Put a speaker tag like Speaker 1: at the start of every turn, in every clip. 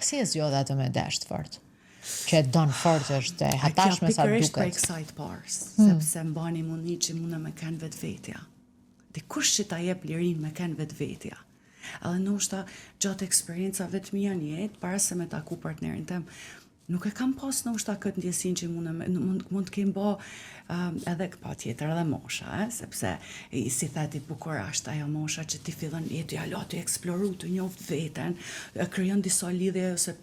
Speaker 1: Si e zgjodha atë me dasht fort? Që e don fort është e hatashme sa duket.
Speaker 2: Pikërisht për kësaj të parës, sepse mbani mundi që mune me kanë vetvetja. Dikush që ta jep lirin me kanë vetvetja. Edhe ndoshta gjatë eksperiencave të mia në jetë, para se me taku partnerin tim, nuk e kam pas ndoshta këtë ndjesin që mund të kem bë edhe patjetër edhe mosha, sepse si thati bukur është ajo mosha që ti fillon jetë ja ti eksploru, të njoft veten, krijon disa lidhje ose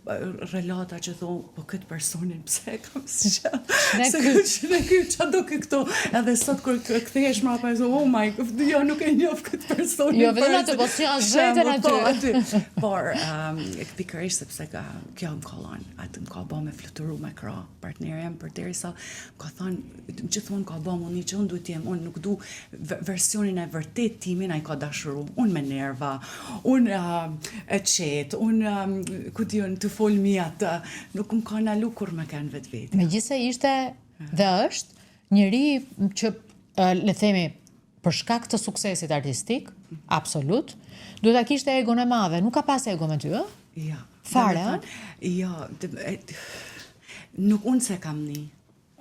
Speaker 2: relata që thon, po këtë personin pse kam si ç'a do këto, edhe sot kur kthehesh mbrapa e oh my god, jo nuk e njoh këtë personin.
Speaker 1: Jo vetëm atë, po si janë zhetën aty.
Speaker 2: Por pikërisht sepse kjo më kollon, atë më ka bë me fluturu me krah partnerin përderisa ka thënë gjithmonë ka bë mundi që unë duhet të jem, unë nuk du versionin e vërtet timin, ai ka dashuru, unë me nerva, unë e qetë, unë ku diun të fol mijat, nuk më ka nalu kur më kanë vetvete.
Speaker 1: Megjithëse ishte dhe është njëri që le themi për shkak të suksesit artistik, absolut, duhet ta kishte egon e madhe, nuk ka pas ego me ty, ë?
Speaker 2: Ja.
Speaker 1: Fare,
Speaker 2: ja, nuk unë se kam ni.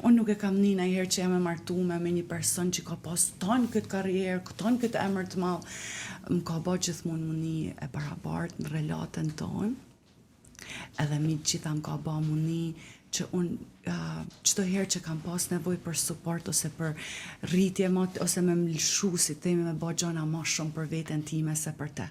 Speaker 2: Unë nuk e kam ni në herë që jam e martume me një person që ka pas tonë këtë karrierë, tonë këtë emër të madh, më ka bë gjithmonë mundi e barabartë në relatën tonë. Edhe mi gjitha më ka bë mundi që unë çdo herë që kam pas nevojë për suport ose për rritje ose me më lëshu, si themi, me bë gjëra më shumë për veten time se për te.